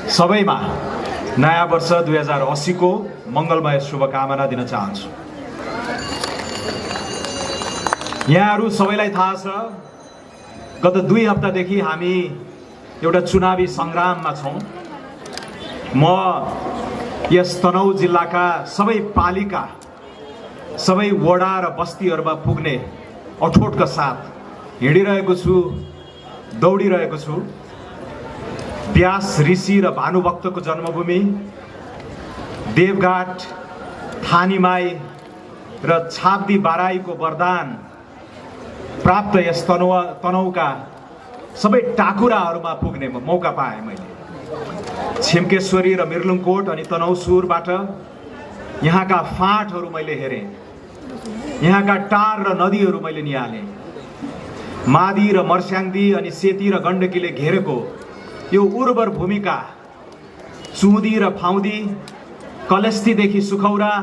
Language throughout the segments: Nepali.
सबैमा नयाँ वर्ष 2080 को मङ्गलमय शुभकामना दिन चाहन्छु। यहाँहरू सबैलाई थाहा छ, गत 2 हप्तादेखि हामी एउटा चुनावी सङ्ग्राममा छौँ। म यस तनहुँ जिल्लाका सबै पालिका, सबै वडा र बस्तीहरूमा पुग्ने अठोटका साथ हिँडिरहेको छु, दौडिरहेको छु। व्यास ऋषि र भानुभक्तको जन्मभूमि देवघाट, थानीमाई र छाब्दी बाराईको वरदान प्राप्त यस तनहुँका सबै टाकुराहरूमा पुग्ने मौका पाएँ मैले। छिम्केश्वरी र मिर्लुङकोट अनि तनहुँ सुरबाट यहाँका फाँटहरू मैले हेरेँ, यहाँका टार र नदीहरू मैले निहालेँ। मादी र मर्स्याङ्दी अनि सेती र गण्डकीले घेरेको यो उर्वर भूमिका, चुहुदी र फाउदी, कलेस्तीदेखि सुखौरा,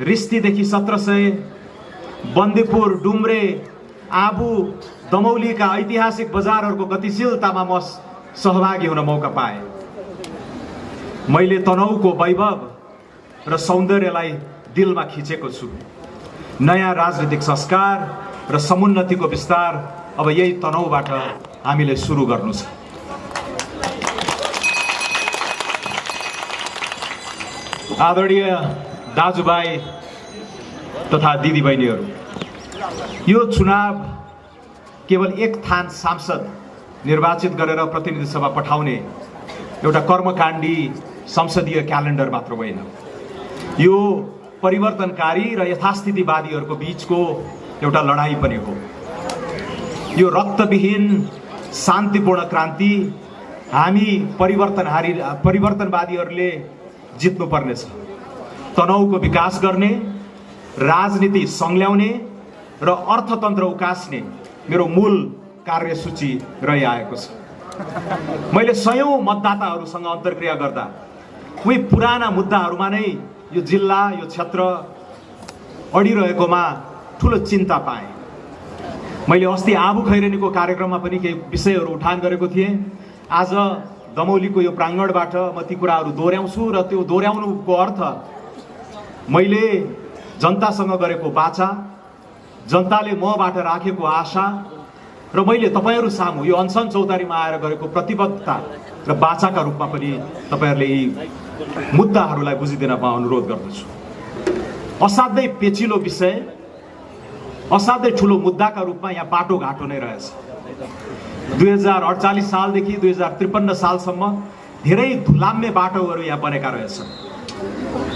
रिस्तीदेखि 1700, बन्दीपुर, डुम्रे, आबु, दमौलीका ऐतिहासिक बजारहरूको गतिशीलतामा म सहभागी हुन मौका पाएँ। मैले तनहुँको वैभव र सौन्दर्यलाई दिलमा खिचेको छु। नयाँ राजनीतिक संस्कार र समुन्नतिको विस्तार अब यही तनहुँबाट हामीले सुरु गर्नु छ। आदरणीय दाजुभाइ तथा दिदीबहिनीहरू, यो चुनाव केवल एक थान सांसद निर्वाचित गरेर प्रतिनिधि सभा पठाउने एउटा कर्मकाण्डी संसदीय क्यालेन्डर मात्र होइन। यो परिवर्तनकारी र यथास्थितिवादीहरूको बीचको एउटा लडाईँ पनि हो। यो रक्तविहीन शान्तिपूर्ण क्रान्ति हामी परिवर्तनवादीहरूले जित्नुपर्नेछ। तनहुँको विकास गर्ने, राजनीति संल्याउने र अर्थतन्त्र उकास्ने मेरो मूल कार्यसूची रहिआएको छ। मैले सयौं मतदाताहरूसँग अन्तर्क्रिया गर्दा उही पुराना मुद्दाहरूमा नै यो जिल्ला, यो क्षेत्र अडिरहेकोमा ठुलो चिन्ता पाएँ। मैले अस्ति आबु खैरेनीको कार्यक्रममा पनि केही विषयहरू उठान गरेको थिएँ। आज दमौलीको यो प्राङ्गणबाट म ती कुराहरू दोहोऱ्याउँछु र त्यो दोहोऱ्याउनुको अर्थ मैले जनतासँग गरेको वाचा, जनताले मबाट राखेको आशा र मैले तपाईहरू सामु यो अनसन चौतारीमा आएर गरेको प्रतिबद्धता र वाचाका रूपमा पनि तपाईहरूले यी मुद्दाहरूलाई बुझिदिन म अनुरोध गर्दछु। असाध्यै पेचिलो विषय, असाध्यै ठुलो मुद्दाका रूपमा यहाँ बाटोघाटो नै रहेछ। 2048 सालदेखि 2053 सालसम्म धेरै धुलाम्य बाटोहरू यहाँ बनेका रहेछन्,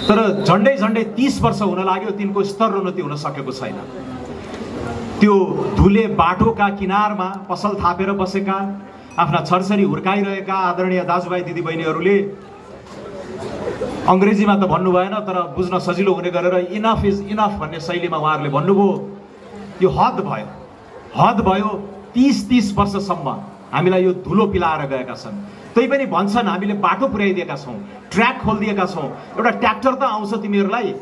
तर झन्डै 30 वर्ष हुन लाग्यो तिनको स्तरोन्नति हुन सकेको छैन। त्यो धुले बाटोका किनारमा पसल थापेर बसेका, आफ्ना छरछरी हुर्काइरहेका आदरणीय दाजुभाइ दिदीबहिनीहरूले अङ्ग्रेजीमा त भन्नु भएन, तर बुझ्न सजिलो हुने गरेर इनफ इज इनफ भन्ने शैलीमा उहाँहरूले भन्नुभयो। यो हद भयो, हद भयो। 30 वर्षसम्म हामीलाई यो धुलो पिलाएर गएका छन्। त्यही पनि भन्छन् हामीले बाटो पुर्याइदिएका छौँ, ट्र्याक खोलिदिएका छौँ, एउटा ट्र्याक्टर त आउँछ तिमीहरूलाई।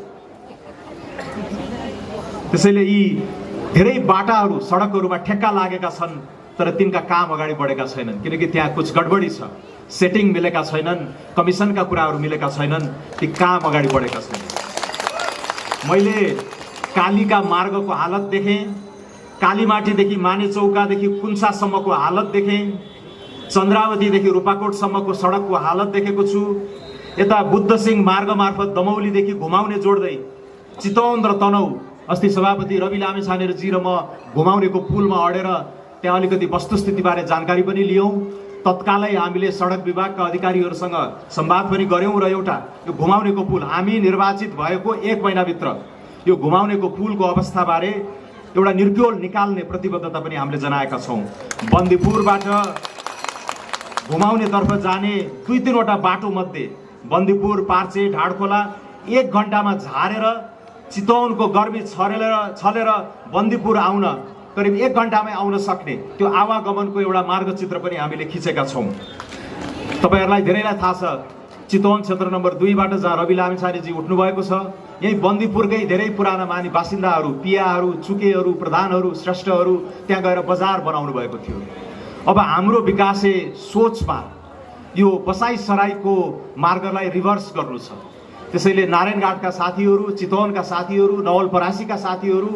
त्यसैले यी धेरै बाटाहरू, सडकहरूमा ठेक्का लागेका छन्, तर तिनका काम अगाडि बढेका छैनन्, किनकि त्यहाँ कुछ गडबडी छ, सेटिङ मिलेका छैनन्, कमिसनका कुराहरू मिलेका छैनन्, ती काम अगाडि बढेका छैनन्। मैले कालीका मार्गको हालत देखेँ, कालीमाटीदेखि मानेचौकादेखि कुन्सासम्मको हालत देखेँ, चन्द्रावतीदेखि रूपाकोटसम्मको सडकको हालत देखेको छु। यता बुद्धसिंह मार्ग मार्फत दमौलीदेखि घुमाउने जोड्दै चितवन र तनहुँ, अस्ति सभापति रवि लामिछानेजी र म घुमाउनेको पुलमा अडेर त्यहाँ अलिकति वस्तुस्थितिबारे जानकारी पनि लियौँ। तत्कालै हामीले सडक विभागका अधिकारीहरूसँग संवाद पनि गऱ्यौँ र एउटा यो घुमाउनेको पुल, हामी निर्वाचित भएको 1 महिनाभित्र यो घुमाउनेको पुलको अवस्थाबारे एउटा निर्क्योल निकाल्ने प्रतिबद्धता पनि हामीले जनाएका छौँ। बन्दीपुरबाट घुमाउनेतर्फ जाने 2-3 वटा बाटो मध्ये बन्दीपुर, पार्चे, ढाडखोला 1 घण्टामा झारेर चितवनको गर्मी छलेर बन्दीपुर आउन करिब 1 घण्टामै आउन सक्ने त्यो आवागमनको एउटा मार्गचित्र पनि हामीले खिचेका छौँ। तपाईहरूलाई धेरैलाई थाहा छ, चितवन क्षेत्र नम्बर 2 बाट जहाँ रवि लामिछानेजी उठ्नु भएको छ, यही बन्दीपुरकै धेरै पुराना मानी बासिन्दाहरू, पियाहरू, चुकेहरू, प्रधानहरू, श्रेष्ठहरू त्यहाँ गएर बजार बनाउनु भएको थियो। अब हाम्रो विकासे सोचमा यो बसाइसराईको मार्गलाई रिभर्स गर्नु छ। त्यसैले नारायणघाटका साथीहरू, चितवनका साथीहरू, नवलपरासीका साथीहरू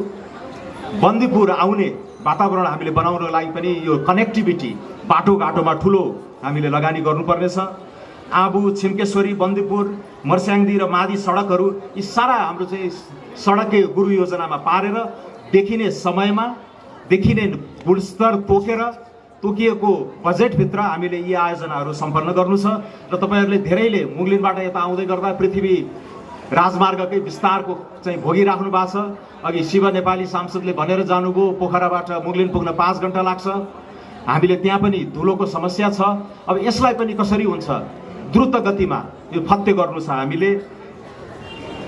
बन्दीपुर आउने वातावरण हामीले बनाउनको लागि पनि यो कनेक्टिभिटी बाटोघाटोमा ठुलो हामीले लगानी गर्नुपर्नेछ। आबु, छिम्केश्वरी, बन्दीपुर, मर्स्याङ्दी र मादी सडकहरू यी सारा हाम्रो चाहिँ सडकै गुरु योजनामा पारेर देखिने समयमा देखिने गुणस्तर तोकिएको बजेटभित्र हामीले यी आयोजनाहरू सम्पन्न गर्नु छ। र तपाईँहरूले धेरैले मुगलिनबाट यता आउँदै गर्दा पृथ्वी राजमार्गकै विस्तारको चाहिँ भोगिराख्नु भएको छ। अघि शिव नेपाली सांसदले भनेर जानुभयो पोखराबाट मुगलिन पुग्न 5 घण्टा लाग्छ। हामीले त्यहाँ पनि धुलोको समस्या छ। अब यसलाई पनि कसरी हुन्छ द्रुत गतिमा यो फत्ते गर्नु छ। हामीले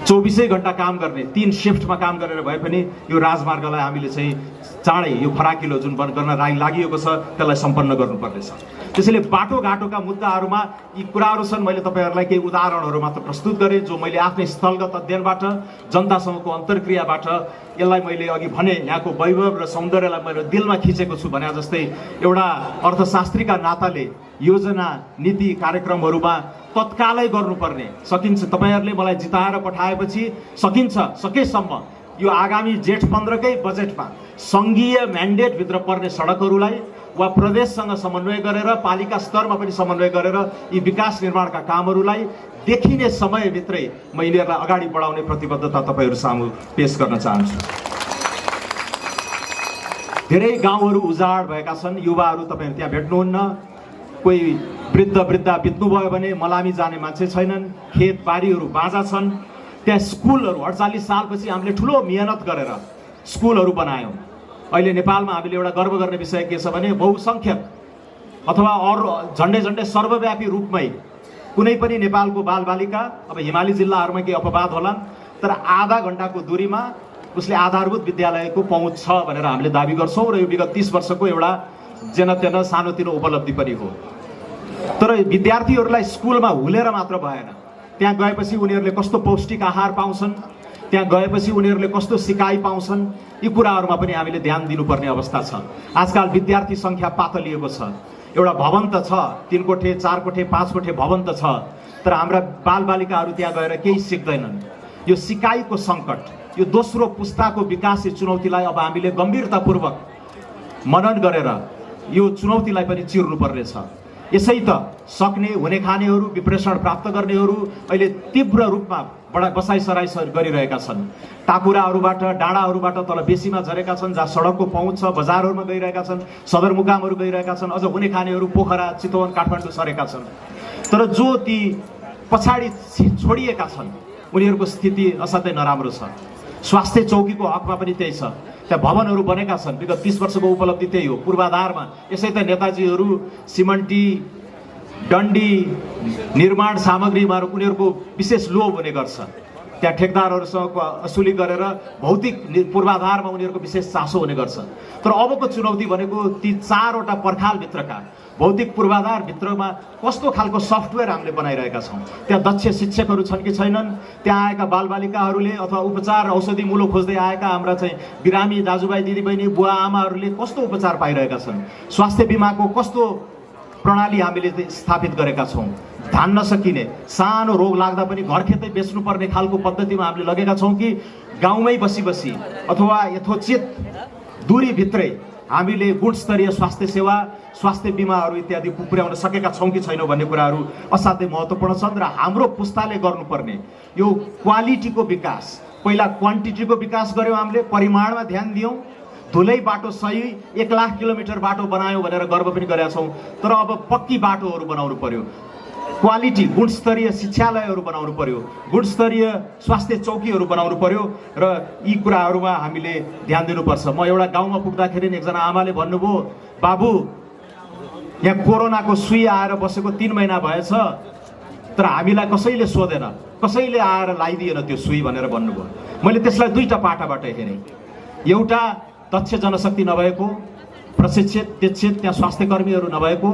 24 घण्टा काम गर्ने 3 शिफ्टमा काम गरेर भए पनि यो राजमार्गलाई हामीले चाहिँ चाँडै यो फराकिलो जुन गर्न लागि छ त्यसलाई सम्पन्न गर्नुपर्नेछ। त्यसैले बाटोघाटोका मुद्दाहरूमा यी कुराहरू छन्। मैले तपाईँहरूलाई केही उदाहरणहरू मात्र प्रस्तुत गरेँ जो मैले आफ्नै स्थलगत अध्ययनबाट जनतासँगको अन्तर्क्रियाबाट यसलाई मैले अघि भने यहाँको वैभव र सौन्दर्यलाई मैले दिलमा खिचेको छु भने जस्तै एउटा अर्थशास्त्रीका नाताले योजना नीति कार्यक्रमहरूमा तत्कालै गर्नुपर्ने सकिन्छ। तपाईँहरूले मलाई जिताएर पठाएपछि सकेसम्म यो आगामी जेठ 15कै बजेटमा सङ्घीय म्यान्डेटभित्र पर्ने सडकहरूलाई वा प्रदेशसँग समन्वय गरेर पालिका स्तरमा पनि समन्वय गरेर यी विकास निर्माणका कामहरूलाई देखिने समयभित्रै म यिनीहरूलाई अगाडि बढाउने प्रतिबद्धता तपाईँहरू सामु पेश गर्न चाहन्छु। धेरै गाउँहरू उजाड भएका छन्। युवाहरू तपाईँहरू त्यहाँ भेट्नुहुन्न। कोही वृद्धा बित्नुभयो भने मलामी जाने मान्छे छैनन्। खेतबारीहरू बाँझा छन्। त्यहाँ स्कुलहरू 48 सालपछि हामीले ठुलो मेहनत गरेर स्कुलहरू बनायौँ। अहिले नेपालमा हामीले एउटा गर्व गर्ने विषय के छ भने बहुसङ्ख्यक अथवा अरू झन्डै सर्वव्यापी रूपमै कुनै पनि नेपालको बालबालिका, अब हिमाली जिल्लाहरूमा केही अपवाद होला, तर आधा घण्टाको दूरीमा उसले आधारभूत विद्यालयको पहुँच छ भनेर हामीले दाबी गर्छौँ। र यो विगत 30 वर्षको एउटा जेनतेन सानोतिनो उपलब्धि पनि हो। तर विद्यार्थीहरूलाई स्कुलमा हुलेर मात्र भएन। त्यहाँ गएपछि उनीहरूले कस्तो पौष्टिक आहार पाउँछन्, त्यहाँ गएपछि उनीहरूले कस्तो सिकाइ पाउँछन्, यी कुराहरूमा पनि हामीले ध्यान दिनुपर्ने अवस्था छ। आजकल विद्यार्थी सङ्ख्या पातलिएको छ। एउटा भवन त छ, 3 कोठे 4 कोठे 5 कोठे भवन त छ, तर हाम्रा बालबालिकाहरू त्यहाँ गएर केही सिक्दैनन्। यो सिकाइको सङ्कट, यो दोस्रो पुस्ताको विकासे चुनौतीलाई अब हामीले गम्भीरतापूर्वक मनन गरेर यो चुनौतीलाई पनि चिर्नुपर्ने छ। यसै त सक्ने हुने खानेहरू, विप्रेषण प्राप्त गर्नेहरू अहिले तीव्र रूपमा बसाइसराई गरिरहेका छन्। टाकुराहरूबाट डाँडाहरूबाट तल बेसीमा झरेका छन्, जहाँ सडकको पहुँच छ, बजारहरूमा गइरहेका छन्, सदरमुकामहरू गइरहेका छन्। अझ हुने खानेहरू पोखरा, चितवन, काठमाडौँ सरेका छन्। तर जो ती पछाडि छोडिएका छन् उनीहरूको स्थिति असाध्यै नराम्रो छ। स्वास्थ्य चौकीको हकमा पनि त्यही छ। त्यहाँ भवनहरू बनेका छन्। विगत 30 वर्षको उपलब्धि त्यही हो। पूर्वाधारमा यसै त नेताजीहरू सिमन्टी, डन्डी, निर्माण सामग्रीमा उनीहरूको विशेष लोभ हुने गर्छ। त्यहाँ ठेकदारहरूसँग असुली गरेर भौतिक पूर्वाधारमा उनीहरूको विशेष चासो हुने गर्छ। तर अबको चुनौती भनेको ती 4वटा पर्खालभित्रका भौतिक पूर्वाधारभित्रमा कस्तो खालको सफ्टवेयर हामीले बनाइरहेका छौँ। त्यहाँ दक्ष शिक्षकहरू छन् कि छैनन्, त्यहाँ आएका बालबालिकाहरूले अथवा उपचार औषधि मूलो खोज्दै आएका हाम्रा चाहिँ बिरामी दाजुभाइ दिदीबहिनी बुवा आमाहरूले कस्तो उपचार पाइरहेका छन्, स्वास्थ्य बिमाको कस्तो प्रणाली हामीले स्थापित गरेका छौँ। धान्न नसकिने सानो रोग लाग्दा पनि घर खेतै बेच्नुपर्ने खालको पद्धतिमा हामीले लगेका छौँ कि गाउँमै बसी अथवा यथोचित दूरीभित्रै हामीले गुणस्तरीय स्वास्थ्य सेवा, स्वास्थ्य बिमाहरू इत्यादि पुर्याउन सकेका छौँ कि छैनौँ भन्ने कुराहरू असाध्यै महत्त्वपूर्ण छन्। र हाम्रो पुस्ताले गर्नुपर्ने यो क्वालिटीको विकास, पहिला क्वान्टिटीको विकास गऱ्यौँ हामीले, परिमाणमा ध्यान दियौँ। धुलै बाटो सही 1 लाख किलोमिटर बाटो बनायौँ भनेर गर्व पनि गरेका छौँ। तर अब पक्की बाटोहरू बनाउनु पर्यो, क्वालिटी गुणस्तरीय शिक्षालयहरू बनाउनु पर्यो, गुणस्तरीय स्वास्थ्य चौकीहरू बनाउनु पर्यो र यी कुराहरूमा हामीले ध्यान दिनुपर्छ। म एउटा गाउँमा पुग्दाखेरि एकजना आमाले भन्नुभयो, बाबु यहाँ कोरोनाको सुई आएर बसेको 3 महिना भएछ, तर हामीलाई कसैले सोधेन, कसैले आएर लगाइदिएन त्यो सुई भनेर भन्नुभयो। मैले त्यसलाई 2टा पाटाबाट हेरेँ। एउटा दक्ष जनशक्ति नभएको, प्रशिक्षित त्यहाँ स्वास्थ्य कर्मीहरू नभएको,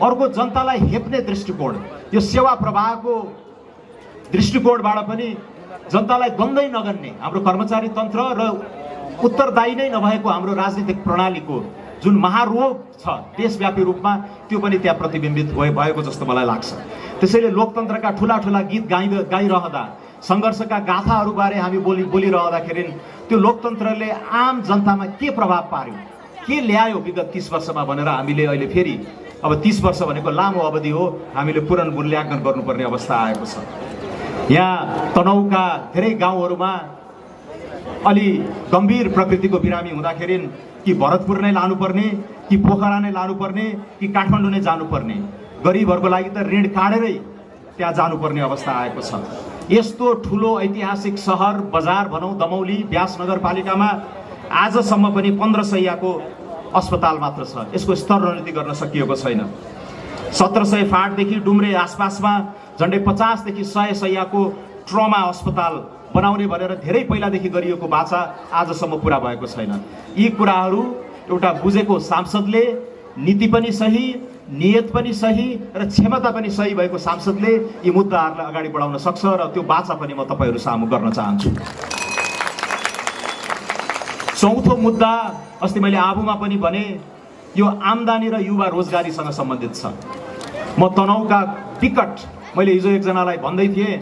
अर्को जनतालाई हेप्ने दृष्टिकोण, यो सेवा प्रवाहको दृष्टिकोणबाट पनि जनतालाई गन्दै नगर्ने हाम्रो कर्मचारी तन्त्र र उत्तरदायी नै नभएको हाम्रो राजनीतिक प्रणालीको जुन महारोग छ देशव्यापी रूपमा त्यो पनि त्यहाँ प्रतिबिम्बित भएको जस्तो मलाई लाग्छ। त्यसैले लोकतन्त्रका ठुला ठुला गीत गाइरहँदा सङ्घर्षका गाथाहरूबारे हामी बोलिरहँदाखेरि त्यो लोकतन्त्रले आम जनतामा के प्रभाव पार्यो, के ल्यायो विगत 30 वर्षमा भनेर हामीले अहिले फेरि अब 30 वर्ष भनेको लामो अवधि हो, हामीले पुनर्मूल्याङ्कन गर्नुपर्ने अवस्था आएको छ। यहाँ तनहुका धेरै गाउँहरूमा अलि गम्भीर प्रकृतिको बिरामी हुँदाखेरि कि भरतपुर नै लानुपर्ने, कि पोखरा नै लानुपर्ने, कि काठमाडौँ नै जानुपर्ने, गरिबहरूको लागि त ऋण काटेरै त्यहाँ जानुपर्ने अवस्था आएको छ। यस्तो ठुलो ऐतिहासिक सहर बजार भनौँ दमौली व्यास नगरपालिकामा आजसम्म पनि 15 शैय्याको अस्पताल मात्र छ। यसको स्तरोन्नति गर्न सकिएको छैन। 1700 फाँटदेखि डुम्रे आसपासमा झन्डै 50 देखि 100 शैय्याको ट्रमा अस्पताल बनाउने भनेर धेरै पहिलादेखि गरिएको बाचा आजसम्म पुरा भएको छैन। यी कुराहरू एउटा बुझेको सांसदले, नीति पनि सही, नियत पनि सही र क्षमता पनि सही भएको सांसदले यी मुद्दाहरूलाई अगाडि बढाउन सक्छ र त्यो बाचा पनि म तपाईहरू सामु गर्न चाहन्छु। चौथो मुद्दा अस्ति मैले आबुमा पनि भने, यो आम्दानी र युवा रोजगारीसँग सम्बन्धित छ। म तनहुका विकट, मैले हिजो एकजनालाई भन्दै थिएँ,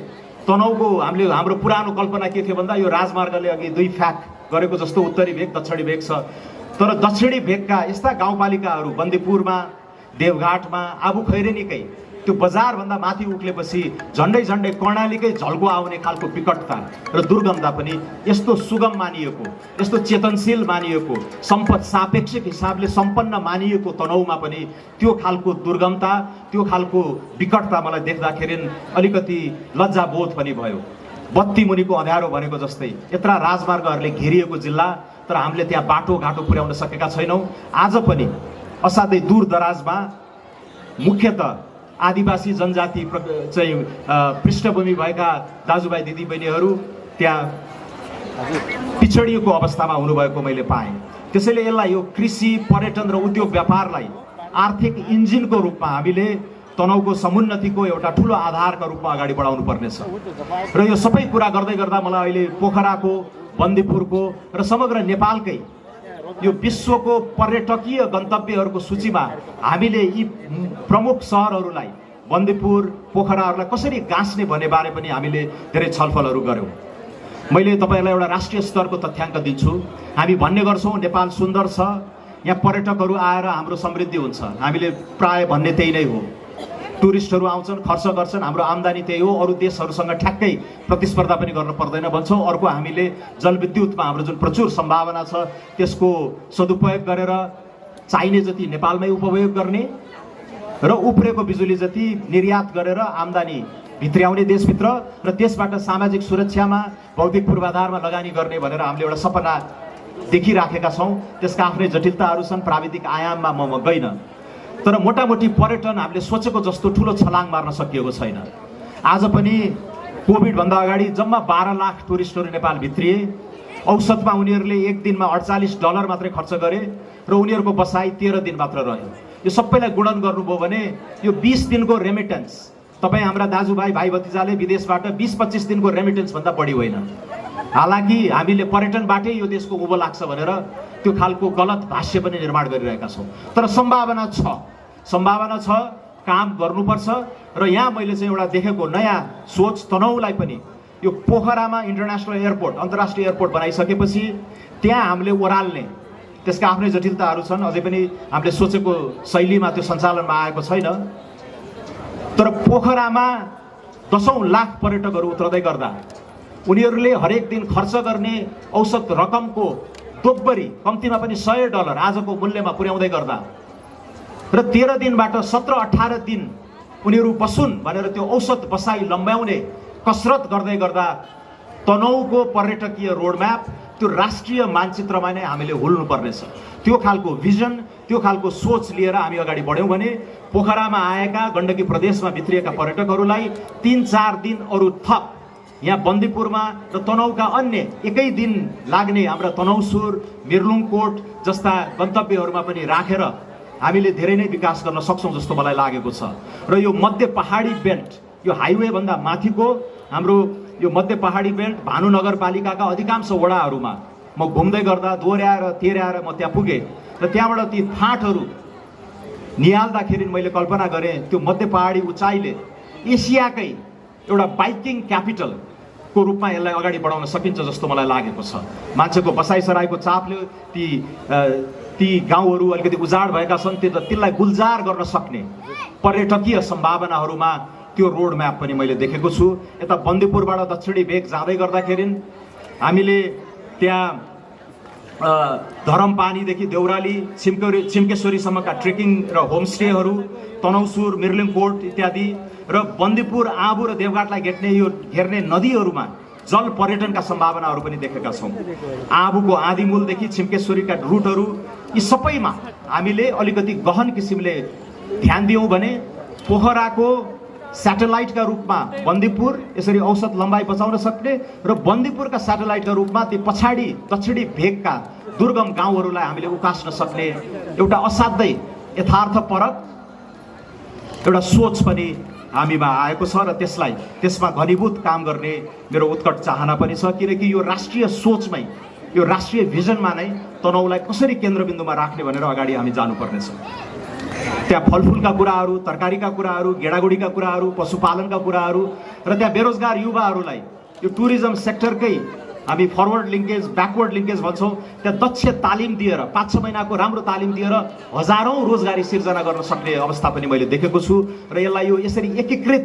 तनहुको हाम्रो पुरानो कल्पना के थियो भन्दा यो राजमार्गले अघि 2 फ्याक गरेको जस्तो उत्तरी भेग दक्षिणी भेग छ। तर दक्षिणी भेगका यस्ता गाउँपालिकाहरू बन्दीपुरमा, देवघाटमा, आबु खैरेनीकै त्यो बजारभन्दा माथि उक्लेपछि झन्डै कर्णालीकै झल्को आउने खालको विकटता र दुर्गमता पनि यस्तो सुगम मानिएको, यस्तो चेतनशील मानिएको, सम्पद सापेक्षिक हिसाबले सम्पन्न मानिएको तनहुमा पनि त्यो खालको दुर्गमता, त्यो खालको विकटता मलाई देख्दाखेरि अलिकति लज्जाबोध पनि भयो। बत्ती मुनिको अँध्यारो भनेको जस्तै यत्रा राजमार्गहरूले घेरिएको जिल्ला, तर हामीले त्यहाँ बाटोघाटो पुर्याउन सकेका छैनौँ। आज पनि असाध्यै दूर दराजमा मुख्यतः आदिवासी जनजाति चाहिँ पृष्ठभूमि भएका दाजुभाइ दिदीबहिनीहरू त्यहाँ पिछडिएको अवस्थामा हुनुभएको मैले पाएँ। त्यसैले यसलाई यो कृषि, पर्यटन र उद्योग व्यापारलाई आर्थिक इन्जिनको रूपमा हामीले तनहुको समुन्नतिको एउटा ठुलो आधारका रूपमा अगाडि बढाउनु पर्नेछ। र यो सबै कुरा गर्दै गर्दा मलाई अहिले पोखराको, बन्दीपुरको र समग्र नेपालकै यो विश्वको पर्यटकीय गन्तव्यहरूको सूचीमा हामीले यी प्रमुख सहरहरूलाई, बन्दीपुर, पोखराहरूलाई कसरी गाँच्ने भन्ने बारे पनि हामीले धेरै छलफलहरू गऱ्यौँ। मैले तपाईँहरूलाई एउटा राष्ट्रिय स्तरको तथ्याङ्क दिन्छु। हामी भन्ने गर्छौँ नेपाल सुन्दर छ, यहाँ पर्यटकहरू आएर हाम्रो समृद्धि हुन्छ। हामीले प्राय भन्ने त्यही नै हो। टुरिस्टहरू आउँछन्, खर्च गर्छन्, हाम्रो आम्दानी त्यही हो, अरू देशहरूसँग ठ्याक्कै प्रतिस्पर्धा पनि गर्न पर्दैन भन्छौँ। अर्को हामीले जलविद्युतमा हाम्रो जुन प्रचुर सम्भावना छ त्यसको सदुपयोग गरेर चाहिने जति नेपालमै उपयोग गर्ने र उब्रेको बिजुली जति निर्यात गरेर आम्दानी भित्र्याउने देशभित्र र त्यसबाट सामाजिक सुरक्षामा, भौतिक पूर्वाधारमा लगानी गर्ने भनेर हामीले एउटा सपना देखिराखेका छौँ। त्यसका आफ्नै जटिलताहरू छन्, प्राविधिक आयाममा म गइनँ। तर मोटामोटी पर्यटन हामीले सोचेको जस्तो ठुलो छलाङ मार्न सकिएको छैन। आज पनि कोभिडभन्दा अगाडि जम्मा 12 लाख टुरिस्टहरू नेपाल भित्रिए। औसतमा उनीहरूले एक दिनमा $48 मात्रै खर्च गरे र उनीहरूको बसाइ 13 दिन मात्र रह्यो। यो सबैलाई गुणन गर्नुभयो भने यो 20 दिनको रेमिटेन्स, तपाईँ हाम्रा दाजुभाइ भाइ भतिजाले विदेशबाट 20-25 दिनको रेमिटेन्स भन्दा बढी होइन। हालाकि हामीले पर्यटनबाटै यो देशको उँभो लाग्छ भनेर त्यो खालको गलत भाष्य पनि निर्माण गरिरहेका छौँ। तर सम्भावना छ, काम गर्नुपर्छ। र यहाँ मैले चाहिँ एउटा देखेको नयाँ सोच, तनहुलाई पनि यो पोखरामा इन्टरनेसनल एयरपोर्ट, अन्तर्राष्ट्रिय एयरपोर्ट बनाइसकेपछि त्यहाँ हामीले ओह्राल्ने, त्यसका आफ्नै जटिलताहरू छन्, अझै पनि हामीले सोचेको शैलीमा त्यो सञ्चालनमा आएको छैन। तर पोखरामा 10औं लाख पर्यटकहरू उत्रदै गर्दा उनीहरूले हरेक दिन खर्च गर्ने औसत रकमको दोब्बरी, कम्तीमा पनि $100 आजको मूल्यमा पुर्याउँदै गर्दा र 13 दिनबाट 17-18 दिन उनीहरू बसुन् भनेर त्यो औसत बसाइ लम्ब्याउने कसरत गर्दै गर्दा तनहुको पर्यटकीय रोडम्याप त्यो राष्ट्रिय मानचित्रमा नै हामीले हुल्नुपर्नेछ। त्यो खालको भिजन, त्यो खालको सोच लिएर हामी अगाडि बढ्यौँ भने पोखरामा आएका गण्डकी प्रदेशमा भित्रिएका पर्यटकहरूलाई 3-4 दिन अरू थप यहाँ बन्दीपुरमा र तनहुका अन्य एकै दिन लाग्ने हाम्रा तनहुसुर, मिर्लुङकोट जस्ता गन्तव्यहरूमा पनि राखेर हामीले धेरै नै विकास गर्न सक्छौँ जस्तो मलाई लागेको छ। र यो मध्य पहाडी बेल्ट, यो हाइवे भन्दा माथिको हाम्रो यो मध्य पहाडी बेल्ट भानु नगरपालिकाका अधिकांश वडाहरूमा म घुम्दै गर्दा दोहोऱ्याएर तेह्राएर म त्यहाँ पुगेँ। र त्यहाँबाट ती फाँटहरू निहाल्दाखेरि मैले कल्पना गरेँ त्यो मध्य पहाडी उचाइले एसियाकै एउटा बाइकिङ क्यापिटलको रूपमा यसलाई अगाडि बढाउन सकिन्छ जस्तो मलाई लागेको छ। मान्छेको बसाइसराईको चापले ती गाउँहरू अलिकति उजाड भएका छन्, त्यसलाई गुल्जार गर्न सक्ने पर्यटकीय सम्भावनाहरूमा त्यो रोड म्याप पनि मैले देखेको छु। यता बन्दीपुरबाट दक्षिणी भेग जाँदै गर्दाखेरि हामीले त्यहाँ धरमपानीदेखि देउराली छिम्केश्वरीसम्मका ट्रेकिङ र होमस्टेहरू, तनौसुर, मिर्लिङकोट इत्यादि र बन्दीपुर, आबु र देवघाटलाई घेर्ने नदीहरूमा जल पर्यटनका सम्भावनाहरू पनि देखेका छौँ। आबुको आदिमूलदेखि छिम्केश्वरीका रुटहरू, यी सबैमा हामीले अलिकति गहन किसिमले ध्यान दियौँ भने पोखराको स्याटेलाइटका रूपमा बन्दीपुर यसरी औसत लम्बाइ बचाउन सक्ने र बन्दीपुरका स्याटेलाइटका रूपमा ती पछाडि दक्षिणी भेगका दुर्गम गाउँहरूलाई हामीले उकास्न सक्ने एउटा असाध्यै यथार्थपरक एउटा सोच पनि हामीमा आएको छ र त्यसमा घनीभूत काम गर्ने मेरो उत्कट चाहना पनि छ। किनकि यो राष्ट्रिय सोचमै, यो राष्ट्रिय भिजनमा नै तनहुलाई कसरी केन्द्रबिन्दुमा राख्ने भनेर अगाडि हामी जानुपर्नेछ। त्यहाँ फलफुलका कुराहरू, तरकारीका कुराहरू, गेडागुडीका कुराहरू, पशुपालनका कुराहरू र त्यहाँ बेरोजगार युवाहरूलाई यो टुरिज्म सेक्टरकै हामी फरवर्ड लिङ्केज, ब्याकवर्ड लिङ्केज भन्छौँ, त्यहाँ दक्ष तालिम दिएर 5-6 महिनाको राम्रो तालिम दिएर हजारौँ रोजगारी सिर्जना गर्न सक्ने अवस्था पनि मैले देखेको छु। र यसलाई यो यसरी एकीकृत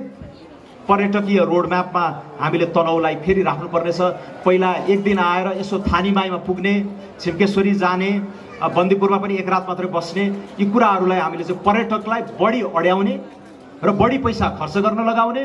पर्यटकीय रोडम्यापमा हामीले तनहुलाई फेरि राख्नुपर्नेछ। पहिला एक दिन आएर यसो थानीमाईमा पुग्ने, छिम्केश्वरी जाने, बन्दीपुरमा पनि एक रात मात्रै बस्ने, यी कुराहरूलाई हामीले चाहिँ पर्यटकलाई बढी अड्याउने र बढी पैसा खर्च गर्न लगाउने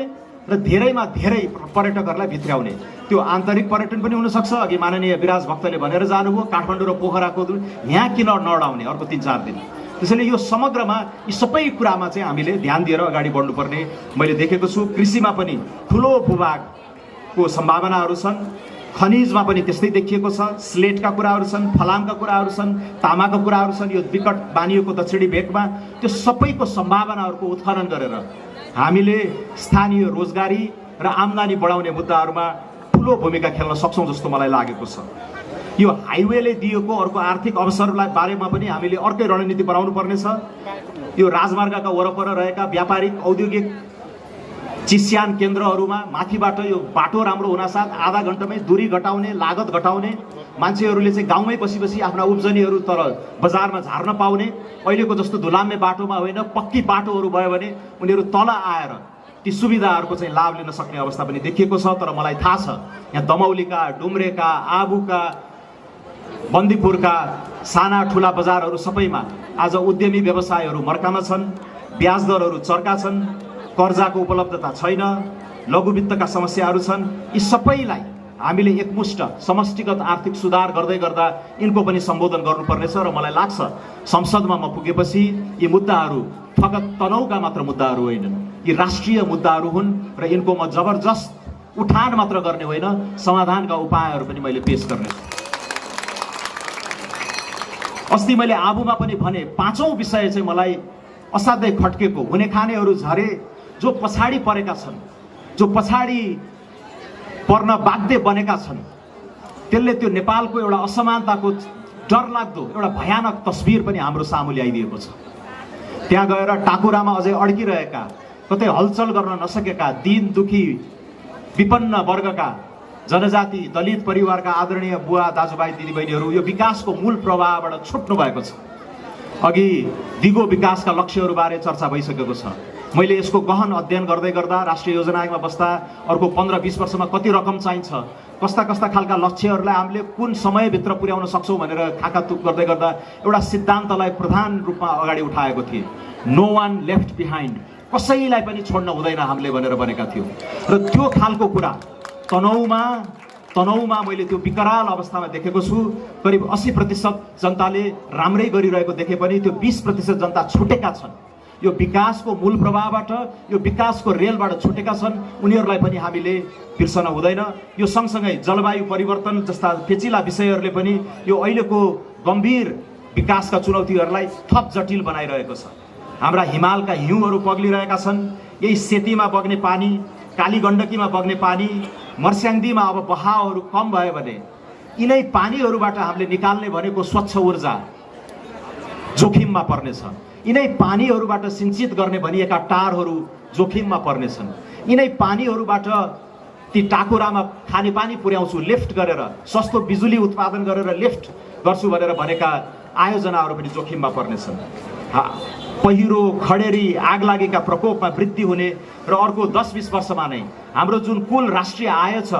र धेरैमा धेरै पर्यटकहरूलाई भित्र्याउने, त्यो आन्तरिक पर्यटन पनि हुनसक्छ। अघि माननीय विराज भक्तले भनेर जानुभयो काठमाडौँ र पोखराको यहाँ किन नडाउने अर्को 3-4 दिन। त्यसैले यो समग्रमा यी सबै कुरामा चाहिँ हामीले ध्यान दिएर अगाडि बढ्नुपर्ने मैले देखेको छु। कृषिमा पनि ठुलो भूभागको सम्भावनाहरू छन्, खनिजमा पनि त्यस्तै देखिएको छ, स्लेटका कुराहरू छन्, फलामका कुराहरू छन्, तामाका कुराहरू छन्। यो विकट बानिएको दक्षिणी भेगमा त्यो सबैको सम्भावनाहरूको उत्खनन गरेर हामीले स्थानीय रोजगारी र आम्दानी बढाउने मुद्दाहरूमा ठुलो भूमिका खेल्न सक्छौँ जस्तो मलाई लागेको छ। यो हाइवेले दिएको अर्को आर्थिक अवसरलाई बारेमा पनि हामीले अर्कै रणनीति बनाउनु पर्नेछ। यो राजमार्गका वरपर रहेका व्यापारिक औद्योगिक चिस्यान केन्द्रहरूमा माथिबाट यो बाटो राम्रो हुनासाथ आधा घन्टामै दूरी घटाउने, लागत घटाउने, मान्छेहरूले चाहिँ गाउँमै बसी आफ्ना उब्जनीहरू तर बजारमा झार्न पाउने, अहिलेको जस्तो धुलाम्मे बाटोमा होइन पक्की बाटोहरू भयो भने उनीहरू तल आएर ती सुविधाहरूको चाहिँ लाभ लिन सक्ने अवस्था पनि देखिएको छ। तर मलाई थाहा छ यहाँ दमौलीका, डुम्रेका, आबुका, बन्दीपुरका साना ठुला बजारहरू सबैमा आज उद्यमी व्यवसायहरू मर्कामा छन्, ब्याज दरहरू चर्का छन्, कर्जाको उपलब्धता छैन, लघुवित्तका समस्याहरू छन्। यी सबैलाई हामीले एकमुष्ट समष्टिगत आर्थिक सुधार गर्दै गर्दा यिनको पनि सम्बोधन गर्नुपर्नेछ। र मलाई लाग्छ संसदमा म पुगेपछि यी मुद्दाहरू फकत तनहुका मात्र मुद्दाहरू होइनन्, यी राष्ट्रिय मुद्दाहरू हुन् र यिनको म जबरजस्त उठान मात्र गर्ने होइन, समाधानका उपायहरू पनि मैले पेश गर्नेछु। अस्ति मैले आबुमा पनि भने 5औं विषय चाहिँ मलाई असाध्यै खट्केको, हुने खानेहरू झरे जो पछाडि परेका छन्, जो पछाडि पर्न बाध्य बनेका छन्, त्यसले त्यो नेपालको एउटा असमानताको डरलाग्दो एउटा भयानक तस्बिर पनि हाम्रो सामु ल्याइदिएको छ। त्यहाँ गएर टाकुरामा अझै अड्किरहेका, कतै हलचल गर्न नसकेका दीन दुखी विपन्न वर्गका जनजाति दलित परिवारका आदरणीय बुवा दाजुभाइ दिदीबहिनीहरू यो विकासको मूल प्रवाहबाट छुट्नु भएको छ। अघि दिगो विकासका लक्ष्यहरूबारे चर्चा भइसकेको छ। मैले यसको गहन अध्ययन गर्दै गर्दा राष्ट्रिय योजना आयोगमा बस्दा अर्को 15-20 वर्षमा कति रकम चाहिन्छ, कस्ता कस्ता खालका लक्ष्यहरूलाई हामीले कुन समयभित्र पुर्याउन सक्छौँ भनेर खाकातुक गर्दै गर्दा एउटा सिद्धान्तलाई प्रधान रूपमा अगाडि उठाएको थिएँ, नो वान लेफ्ट बिहाइन्ड, कसैलाई पनि छोड्न हुँदैन हामीले भनेर भनेका थियौँ। र त्यो खालको कुरा तनहुमा मैले त्यो विकराल अवस्थामा देखेको छु। करिब 80% जनताले राम्रै गरिरहेको देखे पनि त्यो 20% जनता छुटेका छन्। यो विकासको मूल प्रवाहबाट, यो विकासको रेलबाट छुटेका छन्, उनीहरूलाई पनि हामीले बिर्सन हुँदैन। यो सँगसँगै जलवायु परिवर्तन जस्ता पेचिला विषयहरूले पनि यो अहिलेको गम्भीर विकासका चुनौतीहरूलाई थप जटिल बनाइरहेको छ। हाम्रा हिमालका हिउँहरू पग्लिरहेका छन्, यही सेतीमा बग्ने पानी, काली गण्डकीमा बग्ने पानी, मर्स्याङ्दीमा अब बहावहरू कम भयो भने यिनै पानीहरूबाट हामीले निकाल्ने भनेको स्वच्छ ऊर्जा, जोखिममा पर्नेछ। यिनै पानीहरूबाट सिंचित गर्ने भनिएका टारहरू जोखिममा पर्नेछन्। यिनै पानीहरूबाट ती टाकुरामा खानेपानी पुर्याउँछु लिफ्ट गरेर, सस्तो बिजुली उत्पादन गरेर लिफ्ट गर्छु भनेर भनेका आयोजनाहरू पनि जोखिममा पर्नेछन्। पहिरो, खडेरी, आगलागीका प्रकोपमा वृद्धि हुने र अर्को 10-20 वर्षमा नै हाम्रो जुन कुल राष्ट्रिय आय छ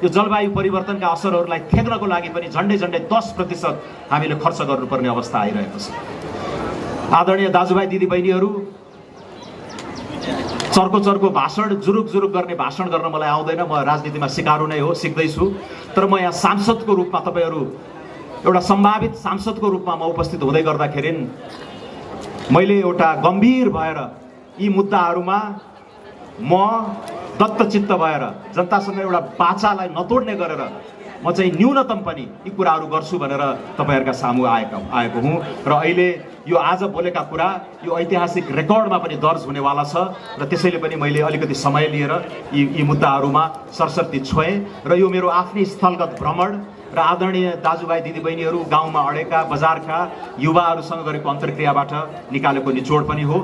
यो जलवायु परिवर्तनका असरहरूलाई थ्याक्नको लागि पनि झन्डै 10% हामीले खर्च गर्नुपर्ने अवस्था आइरहेको छ। आदरणीय दाजुभाइ दिदीबहिनीहरू, चर्को भाषण, जुरुक गर्ने भाषण गर्न मलाई आउँदैन। म राजनीतिमा सिकारु नै हो, सिक्दैछु। तर म यहाँ सांसदको रूपमा, तपाईहरू एउटा सम्भावित सांसदको रूपमा म उपस्थित हुँदै गर्दाखेरि मैले एउटा गम्भीर भएर यी मुद्दाहरूमा म दत्तचित्त भएर जनतासँग एउटा बाचालाई नतोड्ने गरेर म चाहिँ न्यूनतम पनि यी कुराहरू गर्छु भनेर तपाईहरुका सामु आएको हुँ। र अहिले यो आज बोलेका कुरा यो ऐतिहासिक रेकर्डमा पनि दर्ज हुनेवाला छ र त्यसैले पनि मैले अलिकति समय लिएर यी मुद्दाहरूमा सरसर्ती छोएँ। र यो मेरो आफ्नै स्थलगत भ्रमण र आदरणीय दाजुभाइ दिदीबहिनीहरू, गाउँमा अडेका बजारका युवाहरूसँग गरेको अन्तर्क्रियाबाट निकालेको निचोड पनि हो।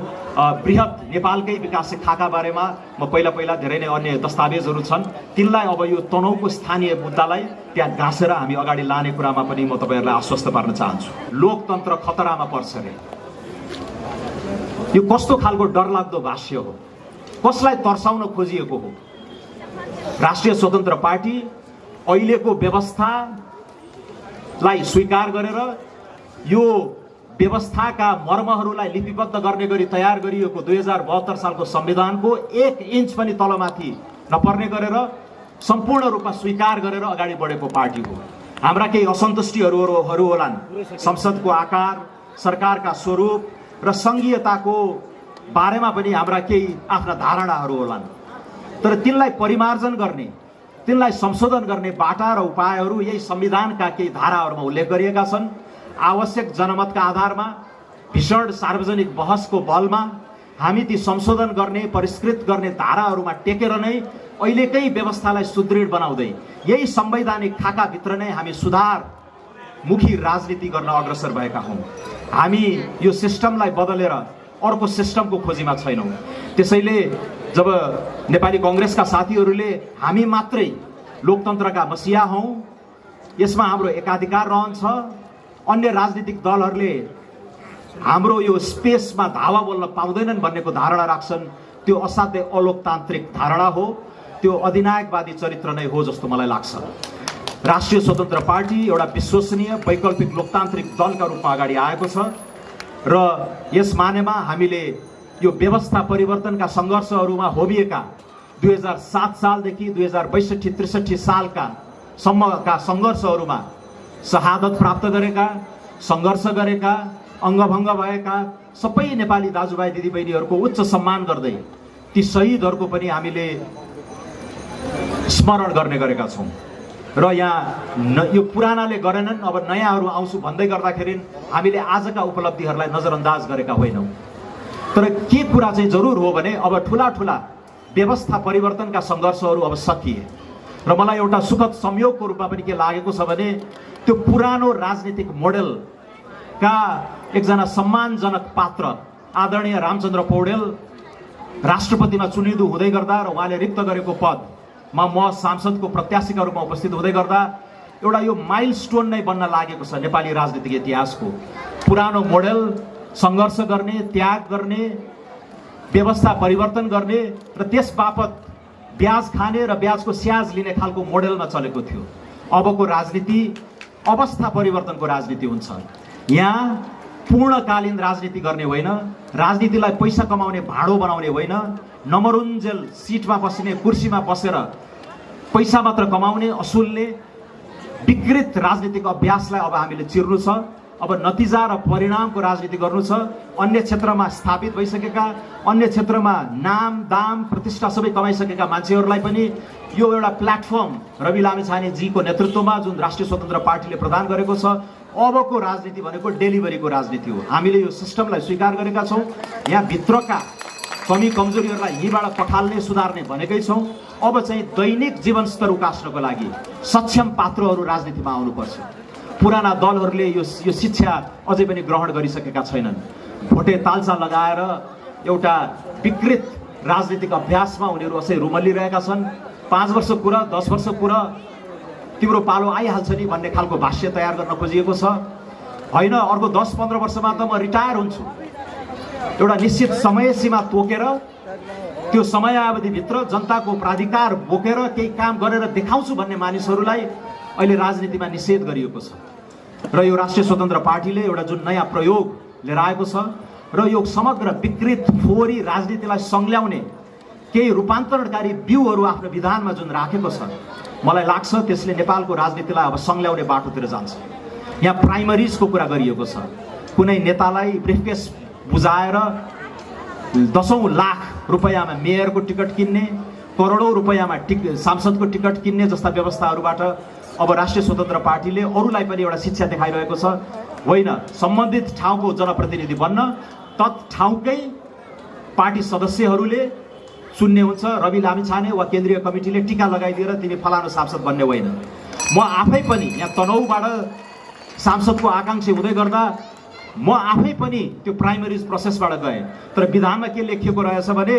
बृहत नेपालकै विकास खाका बारेमा म पहिला धेरै नै अन्य दस्तावेजहरू छन्, तिनलाई अब यो तनहुको स्थानीय मुद्दालाई त्यहाँ गाँसेर हामी अगाडि लाने कुरामा पनि म तपाईहरुलाई आश्वस्त पार्न चाहन्छु। लोकतन्त्र खतरामा पर्छ रे। यो कस्तो खालको डरलाग्दो भाष्य हो? कसलाई तर्साउन खोजिएको हो? राष्ट्रिय स्वतन्त्र पार्टी अहिलेको व्यवस्थालाई स्वीकार गरेर यो व्यवस्थाका मर्महरूलाई लिपिबद्ध गर्ने गरी तयार गरिएको 2072 सालको संविधानको 1 इन्च पनि तलमाथि नपर्ने गरेर सम्पूर्ण रूपमा स्वीकार गरेर अगाडि बढेको पार्टी हो। हाम्रा केही असन्तुष्टिहरू होलान्, संसदको आकार, सरकारका स्वरूप र संघीयताको बारेमा पनि हाम्रा केही आफ्ना धारणाहरू होलान्। तर तिनलाई परिमार्जन गर्ने, तिनलाई संशोधन गर्ने बाटा र उपायहरू यही संविधानका केही धाराहरूमा उल्लेख गरिएका छन्। आवश्यक जनमतका आधारमा, भीषण सार्वजनिक बहसको बलमा हामी ती संशोधन गर्ने, परिष्कृत गर्ने धाराहरूमा टेकेर नै अहिलेकै व्यवस्थालाई सुदृढ बनाउँदै यही संवैधानिक खाकाभित्र नै हामी सुधारमुखी राजनीति गर्न अग्रसर भएका हौँ। हामी यो सिस्टमलाई बदलेर अर्को सिस्टमको खोजीमा छैनौँ। त्यसैले जब नेपाली कांग्रेसका साथीहरूले हामी मात्रै लोकतन्त्रका मसिया हौँ, यसमा हाम्रो एकाधिकार रहन्छ, अन्य राजनीतिक दलहरूले हाम्रो यो स्पेसमा धावा बोल्न पाउँदैनन् भन्नेको धारणा राख्छन्, त्यो असाध्यै अलोकतान्त्रिक धारणा हो। त्यो अधिनायकवादी चरित्र नै हो जस्तो मलाई लाग्छ। राष्ट्रिय स्वतन्त्र पार्टी एउटा विश्वसनीय वैकल्पिक लोकतान्त्रिक दलका रूपमा अगाडि आएको छ र यस मानेमा हामीले यो व्यवस्था परिवर्तनका सङ्घर्षहरूमा होमिएका 2007 सालदेखि 2062-63 सालका सम्मका सङ्घर्षहरूमा शहादत प्राप्त गरेका, सङ्घर्ष गरेका, अङ्गभङ्ग भएका सबै नेपाली दाजुभाइ दिदीबहिनीहरूको उच्च सम्मान गर्दै ती शहीदहरूको पनि हामीले स्मरण गर्ने गरेका छौँ। र यहाँ यो पुरानाले गरेनन्, अब नयाँहरू आउँछु भन्दै गर्दाखेरि हामीले आजका उपलब्धिहरूलाई नजरअन्दाज गरेका होइनौँ। तर के कुरा चाहिँ जरुर हो भने अब ठुला व्यवस्था परिवर्तनका सङ्घर्षहरू अब सकिए र मलाई एउटा सुखद संयोगको रूपमा पनि के लागेको छ भने त्यो पुरानो राजनीतिक मोडेलका एकजना सम्मानजनक पात्र आदरणीय रामचन्द्र पौडेल राष्ट्रपतिमा चुनिँदो हुँदै गर्दा र उहाँले रिक्त गरेको पदमा म सांसदको प्रत्याशीका रूपमा उपस्थित हुँदै गर्दा एउटा यो माइलस्टोन नै बन्न लागेको छ नेपाली राजनीतिक इतिहासको। पुरानो मोडेल सङ्घर्ष गर्ने, त्याग गर्ने, व्यवस्था परिवर्तन गर्ने र त्यस बापत ब्याज खाने र ब्याजको स्याज लिने खालको मोडेलमा चलेको थियो। अबको राजनीति अवस्था परिवर्तनको राजनीति हुन्छ। यहाँ पूर्णकालीन राजनीति गर्ने होइन, राजनीतिलाई पैसा कमाउने भाँडो बनाउने होइन, नमरुन्जेल सिटमा बस्ने, कुर्सीमा बसेर पैसा मात्र कमाउने, असुल्ने विकृत राजनीतिक अभ्यासलाई अब हामीले चिर्नु छ। अब नतिजा र परिणामको राजनीति गर्नु छ। अन्य क्षेत्रमा स्थापित भइसकेका, अन्य क्षेत्रमा नाम, दाम, प्रतिष्ठा सबै कमाइसकेका मान्छेहरूलाई पनि यो एउटा प्लेटफर्म रवि लामिछानेजीको नेतृत्वमा जुन राष्ट्रिय स्वतन्त्र पार्टीले प्रदान गरेको छ, अबको राजनीति भनेको डेलिभरीको राजनीति हो। हामीले यो सिस्टमलाई स्वीकार गरेका छौँ। यहाँ भित्रका कमी कमजोरीहरूलाई यहीँबाट पठाल्ने, सुधार्ने भनेकै छौँ। अब चाहिँ दैनिक जीवनस्तर उकास्नको लागि सक्षम पात्रहरू राजनीतिमा आउनुपर्छ। पुराना दलहरूले यो शिक्षा अझै पनि ग्रहण गरिसकेका छैनन्। भोटे तालचा लगाएर एउटा विकृत राजनीतिक अभ्यासमा उनीहरू असै रुमलिरहेका छन्। 5 वर्ष कुरा 10 वर्ष कुरा तिम्रो पालो आइहाल्छ नि भन्ने खालको भाष्य तयार गर्न खोजिएको छ। होइन, अर्को 10-15 वर्षमा त म रिटायर हुन्छु। एउटा निश्चित समय सीमा तोकेर त्यो समयावधिभित्र जनताको प्राधिकार बोकेर केही काम गरेर देखाउँछु भन्ने मानिसहरूलाई अहिले राजनीतिमा निषेध गरिएको छ। र यो राष्ट्रिय स्वतन्त्र पार्टीले एउटा जुन नयाँ प्रयोग लिएर आएको छ र यो समग्र विकृत फोहोरी राजनीतिलाई संल्याउने केही रूपान्तरणकारी बिउहरू आफ्नो विधानमा जुन राखेको छ, मलाई लाग्छ त्यसले नेपालको राजनीतिलाई अब संल्याउने बाटोतिर जान्छ। यहाँ प्राइमरिजको कुरा गरिएको छ। कुनै नेतालाई ब्रिफकेस बुझाएर 10औं लाख रुपैयाँमा मेयरको टिकट किन्ने, करोडौं रुपैयाँमा सांसदको टिकट किन्ने जस्ता व्यवस्थाहरूबाट अब राष्ट्रिय स्वतन्त्र पार्टीले अरूलाई पनि एउटा शिक्षा देखाइरहेको छ। होइन, सम्बन्धित ठाउँको जनप्रतिनिधि बन्न तत् ठाउँकै पार्टी सदस्यहरूले चुन्ने हुन्छ। रवि लामिछाने वा केन्द्रीय कमिटीले टीका लगाइदिएर तिमी फलानु सांसद बन्ने होइन। म आफै पनि यहाँ तनहुबाट सांसदको आकांक्षी हुँदै गर्दा म आफै पनि त्यो प्राइमरिज प्रोसेसबाट गएँ। तर विधानमा के लेखिएको रहेछ भने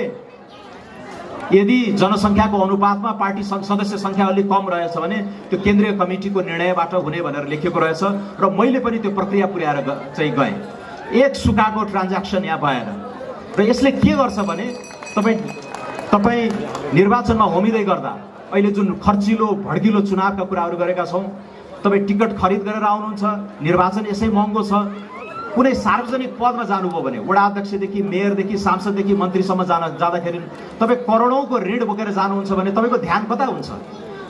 यदि जनसङ्ख्याको अनुपातमा पार्टी सदस्य सङ्ख्या अलिक कम रहेछ भने त्यो केन्द्रीय कमिटीको निर्णयबाट हुने भनेर लेखिएको रहेछ। र मैले पनि त्यो प्रक्रिया पुर्याएर चाहिँ गएँ। एक सुकाको ट्रान्ज्याक्सन यहाँ भएन। र यसले के गर्छ भने तपाईँ निर्वाचनमा होमिँदै गर्दा अहिले जुन खर्चिलो भड्किलो चुनावका कुराहरू गरेका छौँ, तपाईँ टिकट खरिद गरेर आउनुहुन्छ, निर्वाचन यसै महँगो छ। कुनै सार्वजनिक पदमा जानुभयो भने वडा अध्यक्षदेखि मेयरदेखि सांसददेखि मन्त्रीसम्म जाँदाखेरि तपाईँ करोडौँको ऋण बोकेर जानुहुन्छ भने तपाईँको ध्यान कता हुन्छ?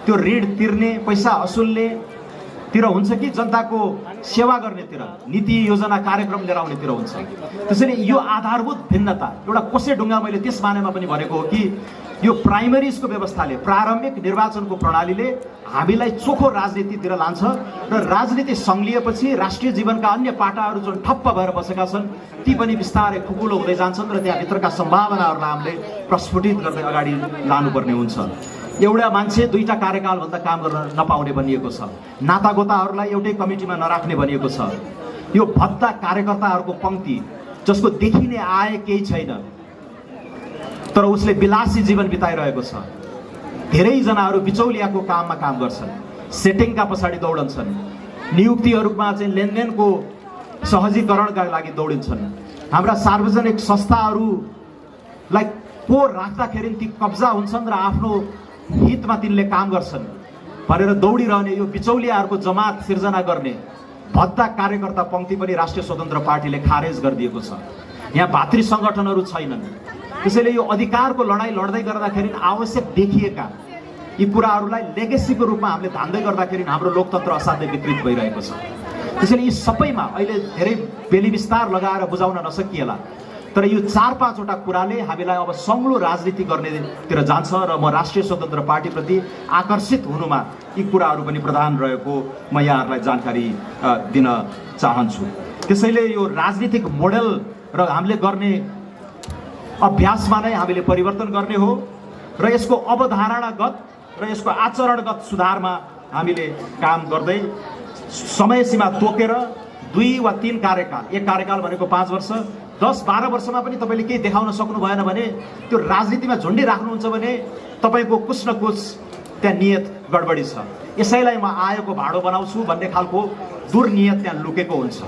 त्यो ऋण तिर्ने, पैसा असुल्नेतिर हुन्छ कि जनताको सेवा गर्नेतिर, नीति योजना कार्यक्रम लिएर आउनेतिर हुन्छ? त्यसैले यो आधारभूत भिन्नता एउटा कोसे ढुङ्गा मैले त्यस मानेमा पनि भनेको हो कि यो प्राइमरिजको व्यवस्थाले, प्रारम्भिक निर्वाचनको प्रणालीले हामीलाई चोखो राजनीतितिर लान्छ र राजनीति सङ्लिएपछि राष्ट्रिय जीवनका अन्य पाटाहरू जुन ठप्प भएर बसेका छन् ती पनि बिस्तारै खुकुलो हुँदै जान्छन् र त्यहाँभित्रका सम्भावनाहरूलाई हामीले प्रस्फुटित गर्दै अगाडि लानुपर्ने हुन्छ। एउटा मान्छे 2टा कार्यकालभन्दा काम गर्न नपाउने भनिएको छ। नातागोताहरूलाई एउटै कमिटीमा नराख्ने भनिएको छ। यो भत्ता कार्यकर्ताहरूको पङ्क्ति जसको देखिने आय केही छैन तर उसले विलासी जीवन बिताइरहेको छ। धेरैजनाहरू बिचौलियाको काममा काम गर्छन्, सेटिङका पछाडि दौडन्छन्, नियुक्तिहरूमा चाहिँ लेनदेनको सहजीकरणका लागि दौडिन्छन्। हाम्रा सार्वजनिक संस्थाहरूलाई को राख्दाखेरि ती कब्जा हुन्छन् र आफ्नो हितमा तिनले काम गर्छन् भनेर दौडिरहने यो बिचौलियाहरूको जमात सिर्जना गर्ने भद्दा कार्यकर्ता पङ्क्ति पनि राष्ट्रिय स्वतन्त्र पार्टीले खारेज गरिदिएको छ। यहाँ भातृ सङ्गठनहरू छैनन्। त्यसैले यो अधिकारको लडाइँ लड्दै गर्दाखेरि आवश्यक देखिएका यी कुराहरूलाई लेगेसीको रूपमा हामीले धान्दै गर्दाखेरि हाम्रो लोकतन्त्र असाध्यै विकृत भइरहेको छ। त्यसैले यी सबैमा अहिले धेरै बेलिविस्तार लगाएर बुझाउन नसकिएला, तर यो 4-5वटा कुराले हामीलाई अब सङ्लो राजनीति गर्नेतिर जान्छ र म राष्ट्रिय स्वतन्त्र पार्टीप्रति आकर्षित हुनुमा यी कुराहरू पनि प्रधान रहेको म यहाँहरूलाई जानकारी दिन चाहन्छु। त्यसैले यो राजनीतिक मोडेल र हामीले गर्ने अभ्यासमा नै हामीले परिवर्तन गर्ने हो र यसको अवधारणागत र यसको आचरणगत सुधारमा हामीले काम गर्दै समय सीमा तोकेर 2 वा 3 कार्यकाल, एक कार्यकाल भनेको 5 वर्ष, 10-12 वर्षमा पनि तपाईँले केही देखाउन सक्नु भएन भने त्यो राजनीतिमा झुन्डी राख्नुहुन्छ भने तपाईँको कुछ न कुछ त्यहाँ नियत गडबडी छ। यसैलाई म आएको भाडो बनाउँछु भन्ने खालको दुर्नियत त्यहाँ लुकेको हुन्छ।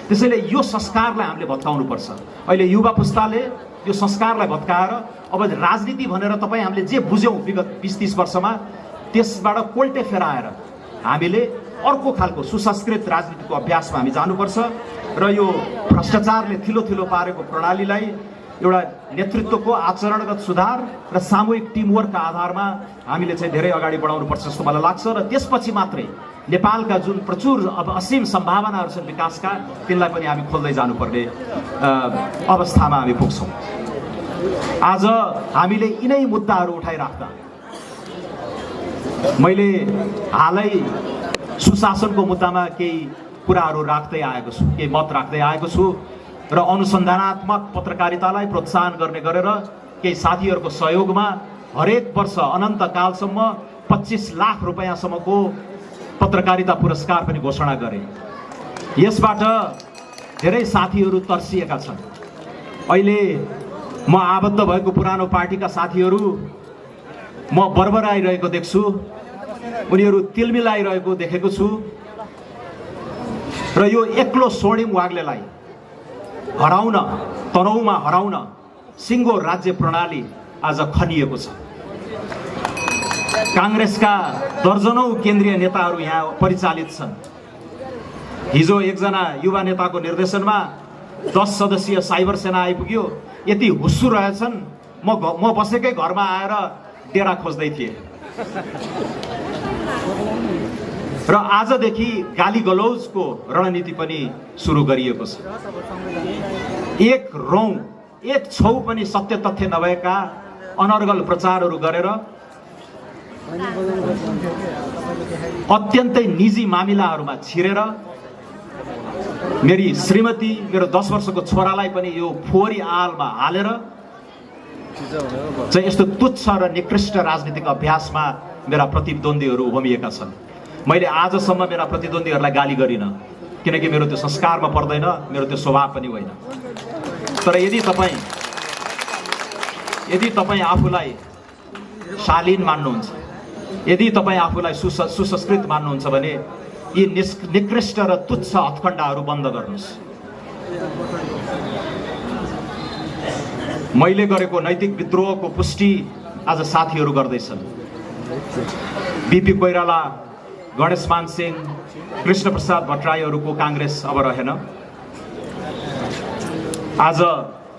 त्यसैले यो संस्कारलाई हामीले भत्काउनुपर्छ। अहिले युवा पुस्ताले यो संस्कारलाई भत्काएर अब राजनीति भनेर तपाईँ हामीले जे बुझ्यौँ विगत 20-30 वर्षमा त्यसबाट कोल्टे फेराएर हामीले अर्को खालको सुसंस्कृत राजनीतिको अभ्यासमा हामी जानुपर्छ र यो भ्रष्टाचारले थिलो पारेको प्रणालीलाई एउटा नेतृत्वको आचरणगत सुधार र सामूहिक टिमवर्कका आधारमा हामीले चाहिँ धेरै अगाडि बढाउनुपर्छ जस्तो मलाई लाग्छ र त्यसपछि मात्रै नेपालका जुन प्रचुर अब असीम सम्भावनाहरू छन् विकासका तिनलाई पनि हामी खोल्दै जानुपर्ने अवस्थामा हामी पुग्छौँ। आज हामीले यिनै मुद्दाहरू उठाइराख्दा मैले हालै सुशासनको मुद्दामा केही कुराहरू राख्दै आएको छु, केही मत राख्दै आएको छु र अनुसन्धानात्मक पत्रकारितालाई प्रोत्साहन गर्ने गरेर केही साथीहरूको सहयोगमा हरेक वर्ष अनन्तकालसम्म 25 लाख रुपैयाँसम्मको पत्रकारिता पुरस्कार पनि घोषणा गरे। यसबाट धेरै साथीहरू तर्सिएका छन्। अहिले म आबद्ध भएको पुरानो पार्टीका साथीहरू म बरबराइरहेको देख्छु, उनीहरू तिलमिलाइरहेको देखेको छु र यो एक्लो स्वर्णिम वाग्लेलाई हराउन, तनहुमा हराउन सिङ्गो राज्य प्रणाली आज खनिएको छ। काङ्ग्रेसका दर्जनौं केन्द्रीय नेताहरू यहाँ परिचालित छन्। हिजो एकजना युवा नेताको निर्देशनमा 10 सदस्यीय साइबर सेना आइपुग्यो। यति हुस्सु रहेछन्, म बसेकै घरमा आएर डेरा खोज्दै थिएँ। र आजदेखि गाली गलौजको रणनीति पनि सुरु गरिएको छ। एक रौँ, एक छौ पनि सत्य तथ्य नभएका अनर्गल प्रचारहरू गरेर अत्यन्तै निजी मामिलाहरूमा छिरेर मेरी श्रीमती, मेरो 10 वर्षको छोरालाई पनि यो फोहोरी आलमा हालेर चाहिँ यस्तो तुच्छ र निकृष्ट राजनीतिक अभ्यासमा मेरा प्रतिद्वन्द्वीहरू उभमिएका छन्। मैले आजसम्म मेरा प्रतिद्वन्द्वीहरूलाई गाली गरिनँ, किनकि मेरो त्यो संस्कारमा पर्दैन, मेरो त्यो स्वभाव पनि होइन। तर यदि तपाईँ आफूलाई शालीन मान्नुहुन्छ, यदि तपाईँ आफूलाई सुसंस्कृत मान्नुहुन्छ भने यी निकृष्ट र तुच्छ हत्खण्डाहरू बन्द गर्नुहोस्। मैले गरेको नैतिक विद्रोहको पुष्टि आज साथीहरू गर्दैछन्। बीपी कोइराला, गणेशमान सिंह, कृष्ण प्रसाद भट्टराईहरूको काङ्ग्रेस अब रहेन। आज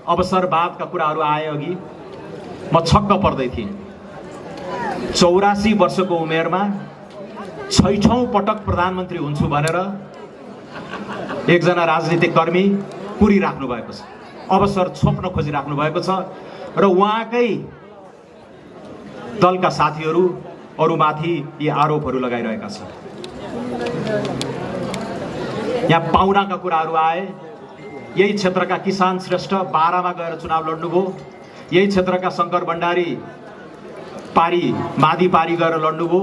अवसरवादका कुराहरू आए अघि म छक्क पर्दै थिएँ। 84 वर्षको उमेरमा 6औं पटक प्रधानमन्त्री हुन्छु भनेर एकजना राजनीतिक कर्मी कुरिराख्नु भएको छ, अवसर छोप्न खोजिराख्नु भएको छ र उहाँकै दलका साथीहरू अरूमाथि यी आरोपहरू लगाइरहेका छन्। यहाँ पाउनाका कुराहरू आए। यही क्षेत्रका किसान श्रेष्ठ बारामा गएर चुनाव लड्नुभयो। यही क्षेत्रका शङ्कर भण्डारी मादी पारी गएर लड्नुभयो।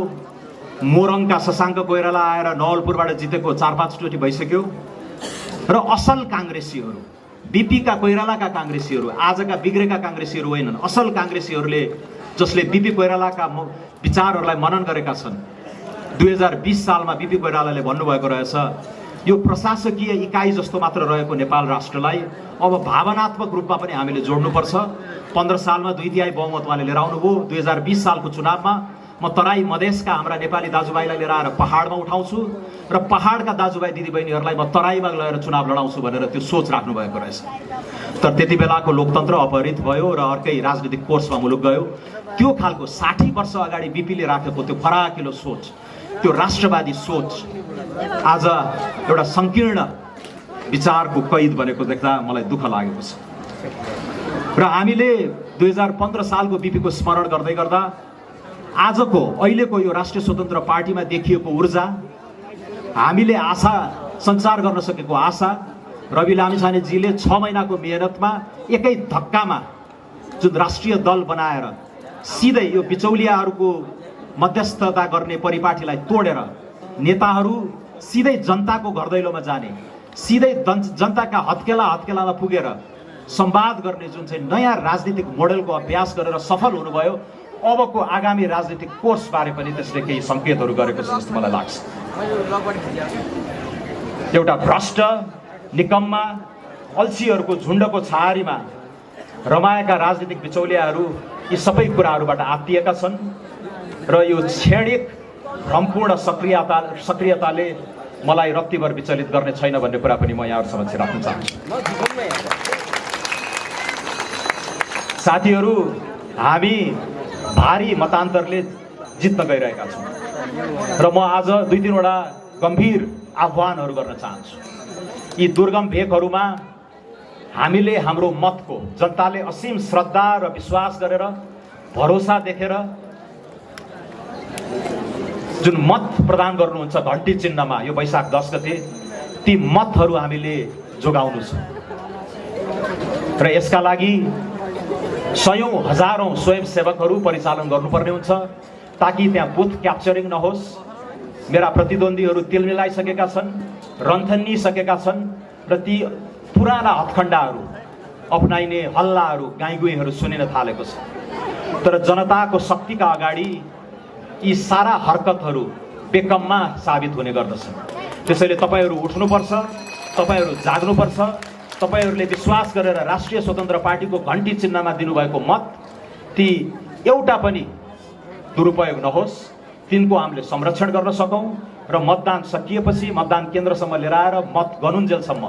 मोरङका शशाङ्क कोइराला आएर नवलपुरबाट जितेको 4-5 चोटि भइसक्यो। र असल काङ्ग्रेसीहरू, बीपीका कोइरालाका काङ्ग्रेसीहरू आजका बिग्रेका काङ्ग्रेसीहरू होइनन्। असल काङ्ग्रेसीहरूले जसले बीपी कोइरालाका विचारहरूलाई मनन गरेका छन्। 2020 सालमा बीपी कोइरालाले भन्नुभएको रहेछ, यो प्रशासकीय इकाइ जस्तो मात्र रहेको नेपाल राष्ट्रलाई अब भावनात्मक रूपमा पनि हामीले जोड्नुपर्छ। 15 सालमा 2/3 बहुमत उहाँले लिएर आउनुभयो। 2020 सालको चुनावमा म तराई मधेसका हाम्रा नेपाली दाजुभाइलाई लिएर आएर पहाडमा उठाउँछु र पहाडका दाजुभाइ दिदीबहिनीहरूलाई म तराईमा लगेर चुनाव लडाउँछु भनेर त्यो सोच राख्नु भएको रहेछ। तर त्यति बेलाको लोकतन्त्र अपहरित भयो र अर्कै राजनीतिक कोर्समा मुलुक गयो। त्यो खालको 60 वर्ष अगाडि बीपीले राखेको त्यो फराकिलो सोच, त्यो राष्ट्रवादी सोच आज एउटा संकीर्ण विचारको कैद बनेको देख्दा मलाई दुःख लागेको छ। र हामीले 2015 सालको बीपीको स्मरण गर्दै गर्दा आजको अहिलेको यो राष्ट्रिय स्वतन्त्र पार्टीमा देखिएको ऊर्जा, हामीले आशा सञ्चार गर्न सकेको आशा, रवि लामिछानेजीले 6 महिनाको मेहनतमा एकै धक्कामा जुन राष्ट्रिय दल बनाएर सिधै यो बिचौलियाहरूको मध्यस्थता गर्ने परिपाटीलाई तोडेर नेताहरू सिधै जनताको घरदैलोमा जाने, सिधै जनताका हत्केलामा पुगेर संवाद गर्ने जुन चाहिँ नयाँ राजनीतिक मोडेलको अभ्यास गरेर सफल हुनुभयो। अबको आगामी राजनीतिक कोर्स बारे पनि त्यसले केही सङ्केतहरू गरेको छ जस्तो मलाई लाग्छ। एउटा भ्रष्ट, निकम्मा, अल्छीहरूको झुन्डको छाहारीमा रमाएका राजनीतिक बिचौलियाहरू यी सबै कुराहरूबाट आत्तिएका छन् र यो क्षणिक भ्रमपूर्ण सक्रियताले मलाई रत्तिभर विचलित गर्ने छैन भन्ने कुरा पनि म यहाँहरू समक्ष राख्न चाहन्छु। साथीहरू, हामी भारी मतान्तरले जित्न गइरहेका छौँ र म आज 2-3 वटा गम्भीर आह्वानहरू गर्न चाहन्छु। यी दुर्गम भेकहरूमा हामीले हाम्रो मतको, जनताले असीम श्रद्धा र विश्वास गरेर भरोसा देखेर जुन मत प्रदान गर्नुहुन्छ घण्टी चिन्हमा यो वैशाख 10 गते, ती मतहरू हामीले जोगाउनु छ र यसका लागि सयौं हजारौं स्वयंसेवकहरू परिचालन गर्नुपर्ने हुन्छ ताकि त्यहाँ बुथ क्याप्चरिङ नहोस्, मेरा प्रतिद्वन्दीहरू तेल मिलाइसकेका छन्, रन्थनिसकेका छन् र ती पुराना हत्खण्डाहरू अपनाइने हल्लाहरू गाईगुईहरू सुनिन थालेको छ। तर जनताको शक्तिका अगाडि यी सारा हरकतहरू बेकममा साबित हुने गर्दछन्। त्यसैले तपाईहरू उठ्नुपर्छ, तपाईहरू जाग्नुपर्छ। तपाईहरूले विश्वास गरेर राष्ट्रिय स्वतन्त्र पार्टीको घण्टी चिन्हमा दिनुभएको मत ती एउटा पनि दुरुपयोग नहोस्, तिनको हामीले संरक्षण गर्न सकौँ र मतदान सकिएपछि मतदान केन्द्रसम्म लिएर आएर मत गनुन्जेलसम्म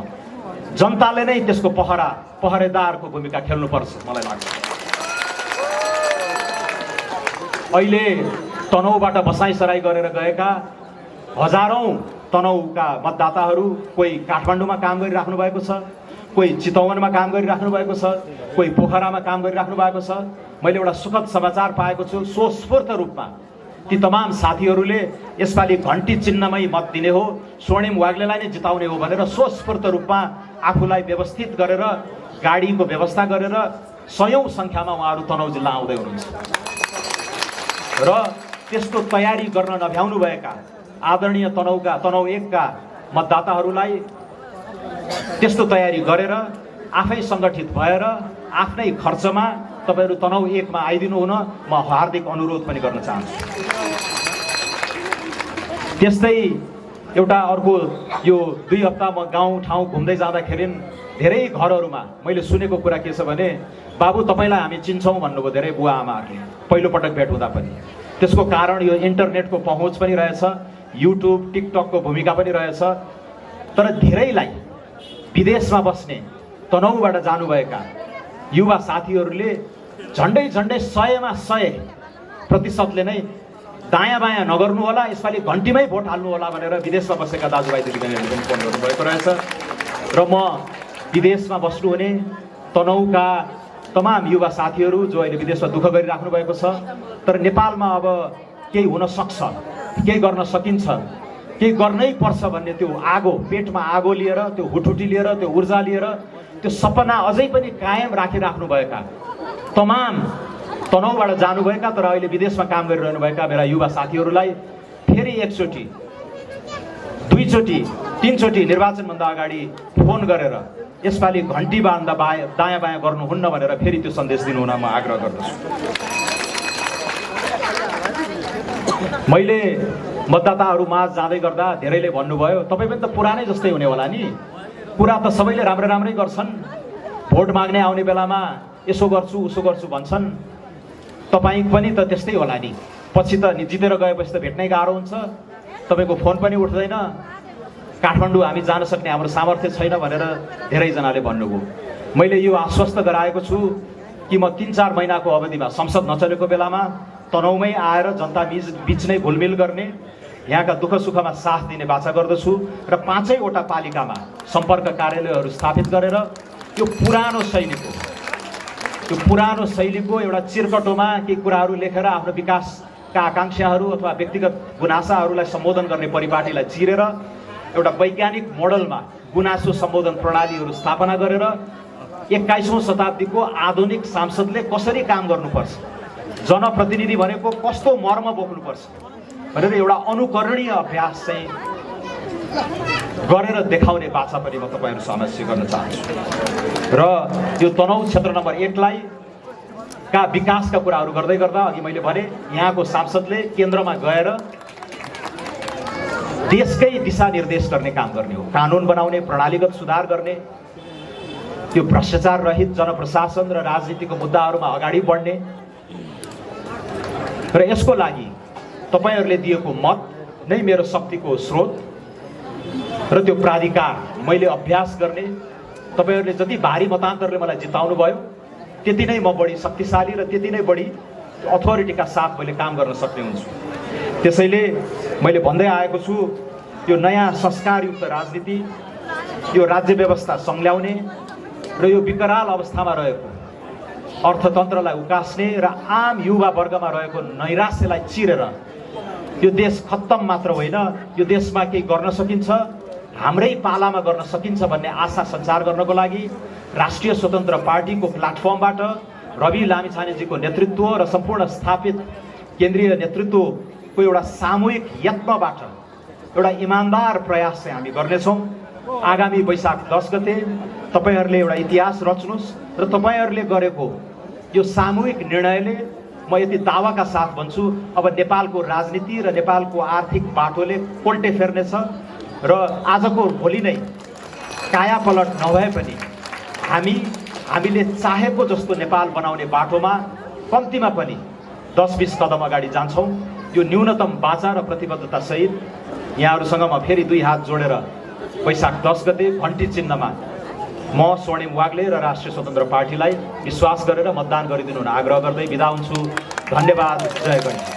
जनताले नै त्यसको पहरेदारको भूमिका खेल्नुपर्छ मलाई लाग्छ। अहिले तनहुबाट बसाइसराई गरेर गएका हजारौं तनहुका मतदाताहरू कोही काठमाडौँमा काम गरिराख्नु भएको छ, कोही चितवनमा काम गरिराख्नु भएको छ, कोही पोखरामा काम गरिराख्नु भएको छ। मैले एउटा सुखद समाचार पाएको छु, स्वस्फूर्त रूपमा ती तमाम साथीहरूले यसपालि घण्टी चिन्हमै मत दिने हो, स्वर्णिम वाग्लेलाई नै जिताउने हो भनेर स्वस्फूर्त रूपमा आफूलाई व्यवस्थित गरेर गाडीको व्यवस्था गरेर सयौं संख्यामा उहाँहरू तनहुँ जिल्ला आउँदै हुनुहुन्छ। र त्यस्तो तयारी गर्न नभ्याउनुभएका आदरणीय तनहुँ 1 का मतदाताहरूलाई त्यस्तो तयारी गरेर आफै सङ्गठित भएर आफ्नै खर्चमा तपाईहरू तनहुँ 1 मा आइदिनु हुन म हार्दिक अनुरोध पनि गर्न चाहन्छु। त्यस्तै एउटा अर्को यो 2 हप्ता म गाउँ ठाउँ घुम्दै जाँदाखेरि धेरै घरहरूमा मैले सुनेको कुरा के छ भने, बाबु तपाईलाई हामी चिन्छौँ भन्नुभयो धेरै बुवा आमाहरूले पहिलो पटक भेट हुँदा पनि। त्यसको कारण यो इन्टरनेटको पहुँच पनि रहेछ, युट्युब टिकटकको भूमिका पनि रहेछ। तर धेरैलाई विदेशमा बस्ने तनहुँबाट जानुभएका युवा साथीहरूले झन्डै 100% नै दायाँ बायाँ नगर्नु होला, यसपालि घण्टीमै भोट हाल्नु होला भनेर विदेशमा बसेका दाजुभाइ दिदीबहिनीहरूले पनि फोन गर्नुभएको रहेछ। र म विदेशमा बस्नुहुने तनहुँका तमाम युवा साथीहरू जो अहिले विदेशमा दुःख गरिराख्नु भएको छ, तर नेपालमा अब केही हुन सक्छ, केही गर्न सकिन्छ, केही गर्नै पर्छ भन्ने त्यो आगो, पेटमा आगो लिएर, त्यो हुटहुटी लिएर, त्यो ऊर्जा लिएर, त्यो सपना अझै पनि कायम राखिराख्नुभएका तमाम तनहुँबाट जानुभएका तर अहिले विदेशमा काम गरिरहनुभएका मेरा युवा साथीहरूलाई फेरि एकचोटि, दुईचोटि, तीनचोटि निर्वाचनभन्दा अगाडि फोन गरेर यसपालि घण्टी बाँध्दा दायाँ बायाँ गर्नुहुन्न भनेर फेरि त्यो सन्देश दिनुहुन म आग्रह गर्दछु। मैले मतदाताहरू माझ जाँदै गर्दा धेरैले भन्नुभयो, तपाईँ पनि त पुरानै जस्तै हुने होला नि, कुरा त सबैले राम्रै गर्छन्, भोट माग्ने आउने बेलामा यसो गर्छु उसो गर्छु भन्छन्, तपाईँ पनि त त्यस्तै होला नि, पछि त जितेर गएपछि त भेट्नै गाह्रो हुन्छ, तपाईँको फोन पनि उठ्दैन, काठमाडौँ हामी जान सक्ने हाम्रो सामर्थ्य छैन भनेर धेरैजनाले भन्नुभयो। मैले यो आश्वस्त गराएको छु कि म 3-4 महिनाको अवधिमा संसद नचलेको बेलामा तनहुँमै आएर जनता बीच नै घुलमिल गर्ने, यहाँका दुःख सुखमा साथ दिने बाचा गर्दछु र 5वटा पालिकामा सम्पर्क कार्यालयहरू स्थापित गरेर यो पुरानो शैलीको एउटा चिरकटोमा केही कुराहरू लेखेर आफ्नो विकासका आकांक्षाहरू अथवा व्यक्तिगत गुनासाहरूलाई सम्बोधन गर्ने परिपाटीलाई चिरेर एउटा वैज्ञानिक मोडलमा गुनासो सम्बोधन प्रणालीहरू स्थापना गरेर 21औं शताब्दीको आधुनिक सांसदले कसरी काम गर्नुपर्छ, जनप्रतिनिधि भनेको कस्तो मर्म बोक्नुपर्छ भनेर एउटा अनुकरणीय अभ्यास चाहिँ गरेर देखाउने बाचा पनि म तपाईहरु समक्ष गर्न चाहन्छु। र यो तनहुँ क्षेत्र नम्बर 1 लाई का विकासका कुराहरू गर्दै गर्दा अघि मैले भने यहाँको सांसदले केन्द्रमा गएर देशकै दिशा निर्देश गर्ने काम गर्ने हो, कानुन बनाउने, प्रणालीगत सुधार गर्ने, त्यो भ्रष्टाचार रहित जनप्रशासन र राजनीतिको मुद्दाहरूमा अगाडि बढ्ने। र यसको लागि तपाईहरुले दिएको मत नै मेरो शक्तिको स्रोत र त्यो प्राधिकार मैले अभ्यास गर्ने, तपाईहरुले जति भारी मतान्तरले मलाई जिताउनु भयो त्यति नै म बढी शक्तिशाली र त्यति नै बढी अथोरिटीका साथ मैले काम गर्न सक्ने हुन्छु। त्यसैले मैले भन्दै आएको छु, यो नयाँ संस्कारयुक्त राजनीति, यो राज्य व्यवस्था संल्याउने र यो विकराल अवस्थामा रहेको अर्थतन्त्रलाई उकास्ने र आम युवा वर्गमा रहेको नैराश्यलाई चिरेर यो देश खत्तम मात्र होइन, यो देशमा केही गर्न सकिन्छ, हाम्रै पालामा गर्न सकिन्छ भन्ने आशा सञ्चार गर्नको लागि राष्ट्रिय स्वतन्त्र पार्टीको प्लेटफर्मबाट रवि लामिछानेजीको नेतृत्व र सम्पूर्ण स्थापित केन्द्रीय नेतृत्वको एउटा सामूहिक यत्नबाट एउटा इमानदार प्रयास चाहिँ हामी गर्नेछौँ। आगामी वैशाख 10 गते तपाईहरूले एउटा इतिहास रच्नुहोस् र तपाईँहरूले गरेको यो सामूहिक निर्णयले म यति दावाका साथ भन्छु, अब नेपालको राजनीति र नेपालको आर्थिक बाटोले पोल्टे फेर्नेछ र आजको भोलि नै कायापलट नभए पनि हामीले चाहेको जस्तो नेपाल बनाउने बाटोमा कम्तीमा पनि 10-20 कदम अगाडि जान्छौँ। यो न्यूनतम बाचा र प्रतिबद्धता सहित यहाँहरूसँग म फेरि 2 हात जोडेर वैशाख 10 गते घण्टी चिन्हमा म स्वर्णिम वाग्ले र राष्ट्रिय स्वतन्त्र पार्टीलाई विश्वास गरेर मतदान गरिदिनु हुन आग्रह गर्दै बिदा हुन्छु। धन्यवाद। जय गणेश।